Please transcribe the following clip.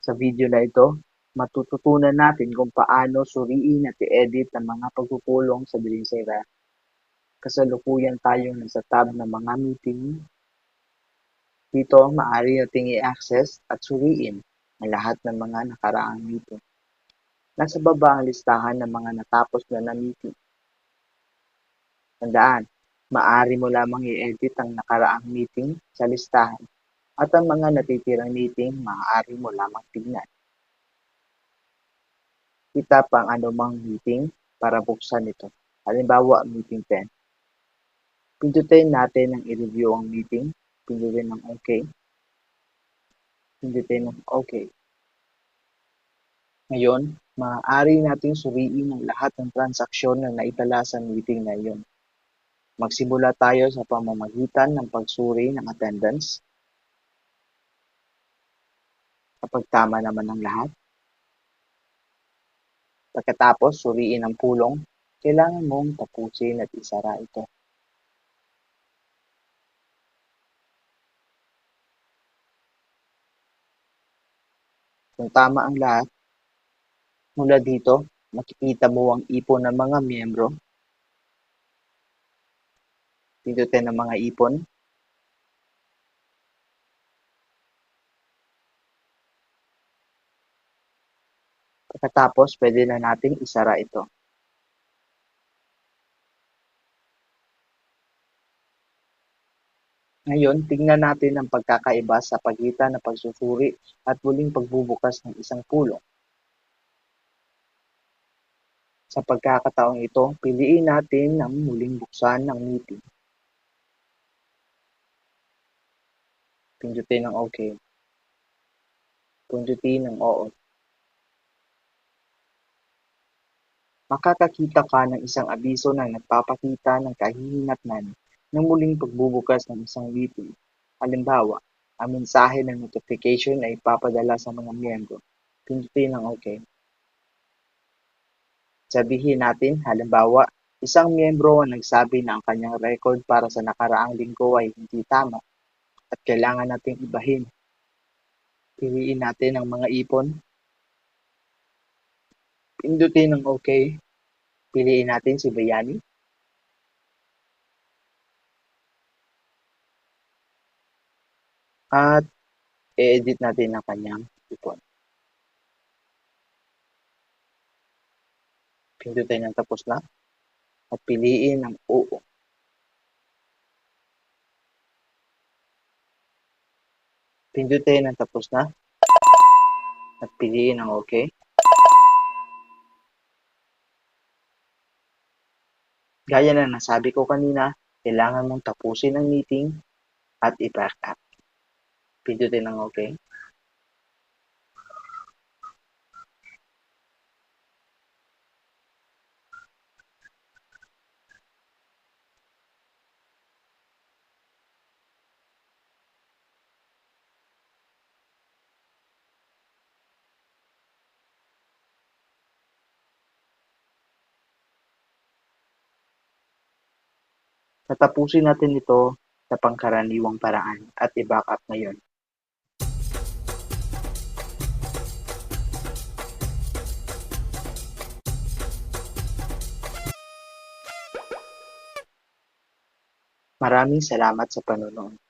Sa video na ito, matututunan natin kung paano suriin at i-edit ang mga pagpupulong sa Drizzera. Kasalukuyan tayong nasa tab ng mga meeting. Dito, maaari nating i-access at suriin ang lahat ng mga nakaraang meeting. Nasa baba ang listahan ng mga natapos na meeting. Tandaan, maaari mo lamang i-edit ang nakaraang meeting sa listahan at ang mga natitirang meeting maaari mo lamang tingnan. Itap ang anumang meeting para buksan ito. Halimbawa, meeting 10. Pindutin natin ang i-review ang meeting. Pindutin ng OK. Pindutin ng OK. Ngayon, maaari nating suriin ang lahat ng transaksyon na naitala sa meeting na iyon. Magsimula tayo sa pamamagitan ng pagsuri ng attendance. Kapag tama naman ang lahat. Pagkatapos suriin ang pulong, kailangan mong tapusin at isara ito. Kung tama ang lahat, mula dito, makikita mo ang ipon ng mga miyembro. Pindutin ang mga ipon. Pagkatapos, pwede na nating isara ito. Ngayon, tingnan natin ang pagkakaiba sa pagitan ng pagsusuri at muling pagbubukas ng isang pulong. Sa pagkakataong ito, piliin natin ang muling buksan ng meeting. Pindutin ng OK. Pindutin ng Oo. Makakakita ka ng isang abiso na nagpapakita ng kahihinatnan ng muling pagbubukas ng isang meeting. Halimbawa, ang mensahe ng notification ay ipapadala sa mga miyembro. Pindutin ng OK. Sabihin natin, halimbawa, isang miyembro ang nagsabi na ang kanyang record para sa nakaraang linggo ay hindi tama at kailangan nating ibahin. Piliin natin ang mga ipon. Pindutin ng OK. Piliin natin si Bayani. At i-edit natin ang kanyang ipon. Pindutin ng tapos na at piliin ang Oo. Pindutin ang tapos na at piliin ang OK. Gaya na nasabi ko kanina, kailangan mong tapusin ang meeting at i-back up. Pindutin ng OK. Tatapusin natin ito sa pangkaraniwang paraan at i-back up ngayon. Maraming salamat sa panonood.